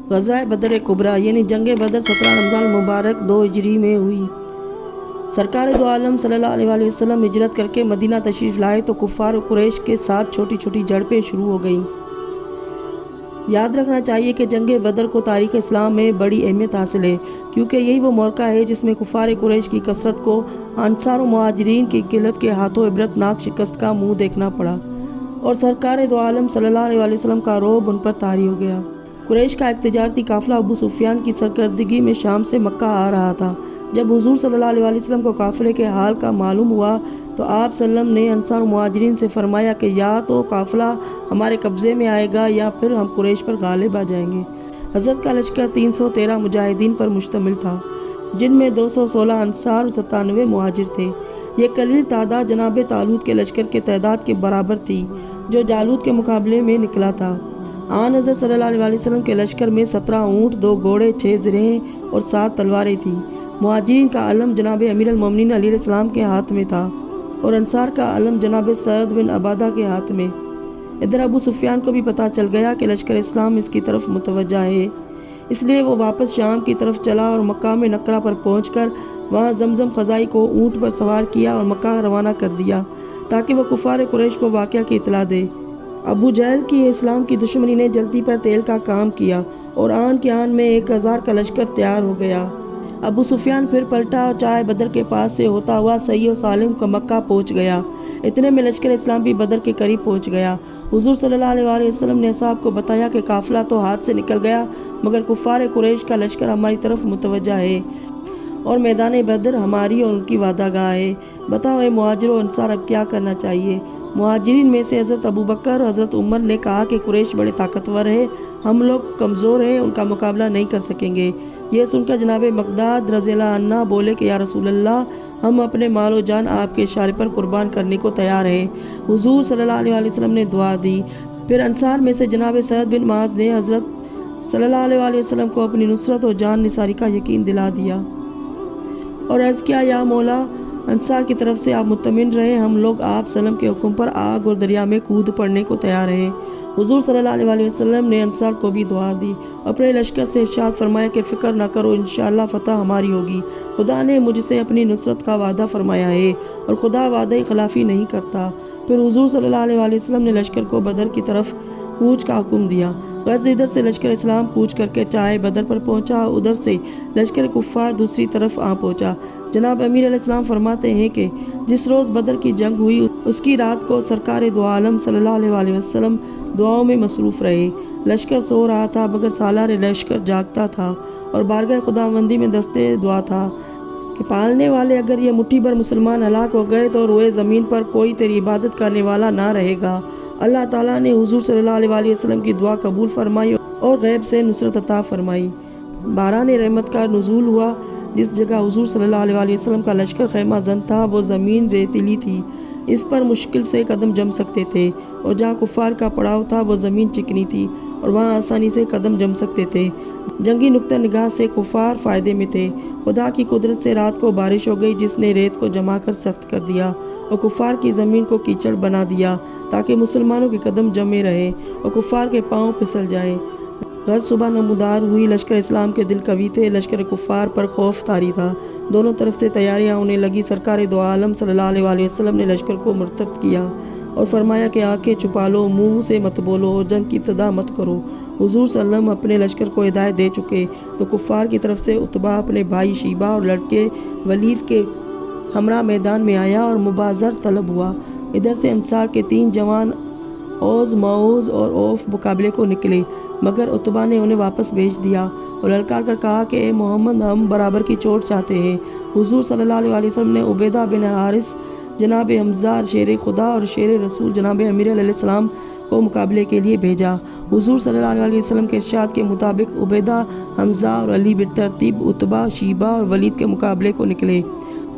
غزوہ بدر کبریٰ یعنی جنگ بدر 17 رمضان المبارک 2 ہجری میں ہوئی۔ سرکار دو عالم صلی اللہ علیہ وسلم ہجرت کر کے مدینہ تشریف لائے تو کفار و قریش کے ساتھ چھوٹی چھوٹی جھڑپیں شروع ہو گئیں۔ یاد رکھنا چاہیے کہ جنگ بدر کو تاریخ اسلام میں بڑی اہمیت حاصل ہے، کیونکہ یہی وہ موقع ہے جس میں کفار قریش کی کثرت کو انصار و مہاجرین کی قلت کے ہاتھوں عبرت ناک شکست کا منہ دیکھنا پڑا، اور سرکار دو عالم صلی اللہ علیہ وسلم کا رعب ان پر طاری ہو گیا۔ قریش کا ایک تجارتی قافلہ ابو سفیان کی سرکردگی میں شام سے مکہ آ رہا تھا۔ جب حضور صلی اللہ علیہ وسلم کو قافلے کے حال کا معلوم ہوا تو آپ صلی اللہ علیہ وسلم نے انصار و مہاجرین سے فرمایا کہ یا تو قافلہ ہمارے قبضے میں آئے گا یا پھر ہم قریش پر غالب آ جائیں گے۔ حضرت کا لشکر 313 مجاہدین پر مشتمل تھا، جن میں 216 انصار اور 97 مہاجر تھے۔ یہ قلیل تعداد جناب طالوت کے لشکر کے تعداد کے برابر تھی، جو جالوت کے مقابلے میں نکلا تھا۔ آن حضرت صلی اللہ علیہ وسلم کے لشکر میں 17 اونٹ، 2 گھوڑے، 6 زرہیں اور 7 تلواریں تھیں۔ مہاجرین کا علم جناب امیر المومنین علیہ السلام کے ہاتھ میں تھا اور انصار کا علم جناب سعد بن عبادہ کے ہاتھ میں۔ ادھر ابو سفیان کو بھی پتہ چل گیا کہ لشکر اسلام اس کی طرف متوجہ ہے، اس لیے وہ واپس شام کی طرف چلا اور مقام نقرہ پر پہنچ کر وہاں زمزم خزائی کو اونٹ پر سوار کیا اور مکہ روانہ کر دیا تاکہ وہ کفار قریش کو واقعہ کی اطلاع دے۔ ابو جہل کی اسلام کی دشمنی نے جلدی پر تیل کا کام کیا اور آن کے آن میں 1000 کا لشکر تیار ہو گیا۔ ابو سفیان پھر پلٹا اور چائے بدر کے پاس سے ہوتا ہوا صحیح و سالم کا مکہ پہنچ گیا۔ اتنے میں لشکر اسلام بھی بدر کے قریب پہنچ گیا۔ حضور صلی اللہ علیہ وسلم نے اصحاب کو بتایا کہ قافلہ تو ہاتھ سے نکل گیا، مگر کفار قریش کا لشکر ہماری طرف متوجہ ہے اور میدان بدر ہماری اور ان کی وعدہ گاہ ہے۔ بتاؤ اے مہاجروں انصار، اب کیا کرنا چاہیے؟ مہاجرین میں سے حضرت ابوبکر اور حضرت عمر نے کہا کہ قریش بڑے طاقتور ہیں، ہم لوگ کمزور ہیں، ان کا مقابلہ نہیں کر سکیں گے۔ یہ سن کر جناب مقداد رضی اللہ عنہ بولے کہ یا رسول اللہ، ہم اپنے مال و جان آپ کے اشارے پر قربان کرنے کو تیار ہیں۔ حضور صلی اللہ علیہ وسلم نے دعا دی۔ پھر انصار میں سے جناب سعد بن معاذ نے حضرت صلی اللہ علیہ وسلم کو اپنی نصرت و جان نثاری کا یقین دلا دیا اور عرض کیا یا مولا، انصار کی طرف سے آپ مطمئن رہیں، ہم لوگ آپ صلی اللہ علیہ وسلم کے حکم پر آگ اور دریا میں کود پڑنے کو تیار ہیں۔ حضور صلی اللہ علیہ وسلم نے انصار کو بھی دعا دی، اپنے لشکر سے ارشاد فرمایا کہ فکر نہ کرو، انشاءاللہ فتح ہماری ہوگی۔ خدا نے مجھ سے اپنی نصرت کا وعدہ فرمایا ہے اور خدا وعدہ خلافی نہیں کرتا۔ پھر حضور صلی اللہ علیہ وسلم نے لشکر کو بدر کی طرف کوچ کا حکم دیا۔ غرض ادھر سے لشکر اسلام کوچ کر کے چائے بدر پر پہنچا، ادھر سے لشکر کفار دوسری طرف آ پہنچا۔ جناب امیر علیہ السلام فرماتے ہیں کہ جس روز بدر کی جنگ ہوئی اس کی رات کو سرکار دو عالم صلی اللہ علیہ وسلم دعاؤں میں مصروف رہے۔ لشکر سو رہا تھا مگر سالار لشکر جاگتا تھا اور بارگاہ خداوندی میں دستے دعا تھا کہ پالنے والے، اگر یہ مٹھی بھر مسلمان ہلاک ہو گئے تو روئے زمین پر کوئی تیری عبادت کرنے والا نہ رہے گا۔ اللہ تعالیٰ نے حضور صلی اللہ علیہ وسلم کی دعا قبول فرمائی اور غیب سے نصرت عطا فرمائی۔ باران رحمت کا نزول ہوا۔ جس جگہ حضور صلی اللہ علیہ وسلم کا لشکر خیمہ زن تھا وہ زمین ریتیلی تھی، اس پر مشکل سے قدم جم سکتے تھے، اور جہاں کفار کا پڑاؤ تھا وہ زمین چکنی تھی اور وہاں آسانی سے قدم جم سکتے تھے۔ جنگی نقطہ نگاہ سے کفار فائدے میں تھے۔ خدا کی قدرت سے رات کو بارش ہو گئی جس نے ریت کو جما کر سخت کر دیا اور کفار کی زمین کو کیچڑ بنا دیا تاکہ مسلمانوں کے قدم جمے رہے اور کفار کے پاؤں پھسل جائیں۔ غرض صبح نمودار ہوئی، لشکر اسلام کے دل قوی تھے، لشکر کفار پر خوف طاری تھا۔ دونوں طرف سے تیاریاں ہونے لگی۔ سرکار دو عالم صلی اللہ علیہ وسلم نے لشکر کو مرتب کیا اور فرمایا کہ آنکھیں چھپا لو، منہ سے مت بولو اور جنگ کی ابتدا مت کرو۔ حضور صلی اللہ علیہ وسلم اپنے لشکر کو ہدایت دے چکے تو کفار کی طرف سے عتبہ اپنے بھائی شیبہ اور لڑکے ولید کے ہمراہ میدان میں آیا اور مبازر طلب ہوا۔ ادھر سے انصار کے 3 جوان اوز، معوذ اور اوف مقابلے کو نکلے، مگر عتبہ نے انہیں واپس بھیج دیا اور للکار کر کہا کہ اے محمد، ہم برابر کی چوٹ چاہتے ہیں۔ حضور صلی اللہ علیہ وسلم نے عبیدہ بن حارث، جناب حمزہ شیر خدا اور شیر رسول جناب امیر علیہ السلام کو مقابلے کے لیے بھیجا۔ حضور صلی اللہ علیہ وسلم کے ارشاد کے مطابق عبیدہ، حمزہ اور علی بالترتیب عتبہ، شیبہ اور ولید کے مقابلے کو نکلے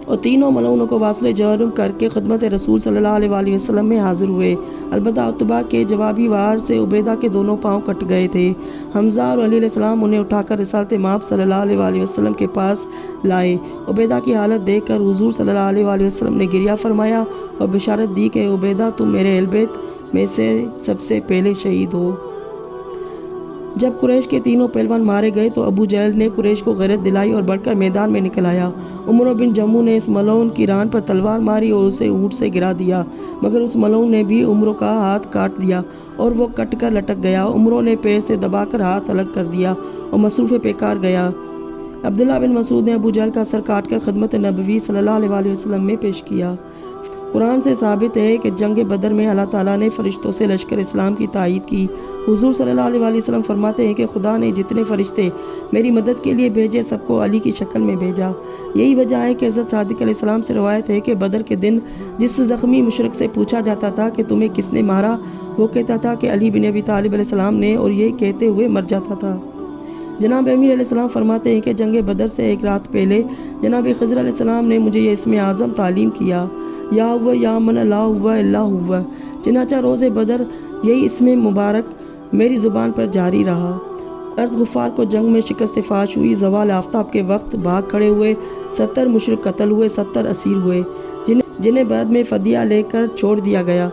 اور تینوں ملعونوں کو واصل جہرم کر کے خدمت رسول صلی اللہ علیہ وسلم میں حاضر ہوئے۔ البتہ عتبہ کے جوابی وار سے عبیدہ کے دونوں پاؤں کٹ گئے تھے۔ حمزہ اور علی علیہ السلام انہیں اٹھا کر رسالت مآب صلی اللہ علیہ وسلم کے پاس لائے۔ عبیدہ کی حالت دیکھ کر حضور صلی اللہ علیہ وسلم نے گریہ فرمایا اور بشارت دی کہ عبیدہ، تم میرے اہل بیت میں سے سب سے پہلے شہید ہو۔ جب قریش کے تینوں پہلوان مارے گئے تو ابو جہل نے قریش کو غیرت دلائی اور بڑھ کر میدان میں نکل آیا۔ عمرو بن جمو نے اس ملعون کی ران پر تلوار ماری اور اسے اونٹ سے گرا دیا، مگر اس ملعون نے بھی عمرو کا ہاتھ کاٹ دیا اور وہ کٹ کر لٹک گیا۔ عمرو نے پیر سے دبا کر ہاتھ الگ کر دیا اور مصروف پیکار گیا۔ عبداللہ بن مسعود نے ابو جہل کا سر کاٹ کر خدمت نبوی صلی اللہ علیہ وسلم میں پیش کیا۔ قرآن سے ثابت ہے کہ جنگ بدر میں اللہ تعالیٰ نے فرشتوں سے لشکر اسلام کی تائید کی۔ حضور صلی اللہ علیہ وسلم فرماتے ہیں کہ خدا نے جتنے فرشتے میری مدد کے لیے بھیجے سب کو علی کی شکل میں بھیجا۔ یہی وجہ ہے کہ حضرت صادق علیہ السلام سے روایت ہے کہ بدر کے دن جس زخمی مشرک سے پوچھا جاتا تھا کہ تمہیں کس نے مارا، وہ کہتا تھا کہ علی بن ابی طالب علیہ السلام نے، اور یہ کہتے ہوئے مر جاتا تھا۔ جناب امیر علیہ السلام فرماتے ہیں کہ جنگ بدر سے ایک رات پہلے جناب خضر علیہ السلام نے مجھے یہ اسم اعظم تعلیم کیا، یا ہوا یا من لا ہوا الا ہوا۔ چنانچہ روز بدر یہی اسم مبارک میری زبان پر جاری رہا۔ عرض غفار کو جنگ میں شکست فاش ہوئی۔ زوال آفتاب کے وقت بھاگ کھڑے ہوئے 70 مشرک قتل ہوئے، 70 اسیر ہوئے جنہیں بعد میں فدیہ لے کر چھوڑ دیا گیا۔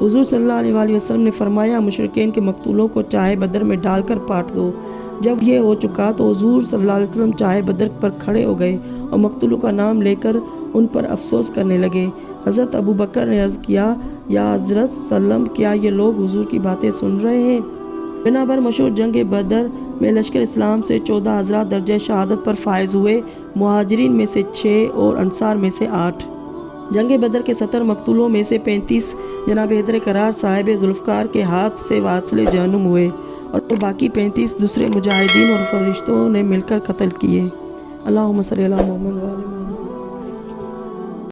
حضور صلی اللہ علیہ وسلم نے فرمایا مشرکین کے مقتولوں کو چاہے بدر میں ڈال کر پاٹ دو۔ جب یہ ہو چکا تو حضور صلی اللہ علیہ وسلم چاہے بدر پر کھڑے ہو گئے اور مقتولوں کا نام لے کر ان پر افسوس کرنے لگے۔ حضرت ابو بکر نے عرض کیا، یا حضرت سلم، کیا یہ لوگ حضور کی باتیں سن رہے ہیں؟ بنابر مشہور جنگ بدر میں لشکر اسلام سے 14 حضرات درجہ شہادت پر فائز ہوئے، مہاجرین میں سے 6 اور انصار میں سے 8۔ جنگ بدر کے 70 مقتولوں میں سے 35 جناب حیدر کرار صاحب ذوالفقار کے ہاتھ سے واصل جہنم ہوئے اور باقی 35 دوسرے مجاہدین اور فرشتوں نے مل کر قتل کیے۔ اللہم صلی علی محمد و آل محمد۔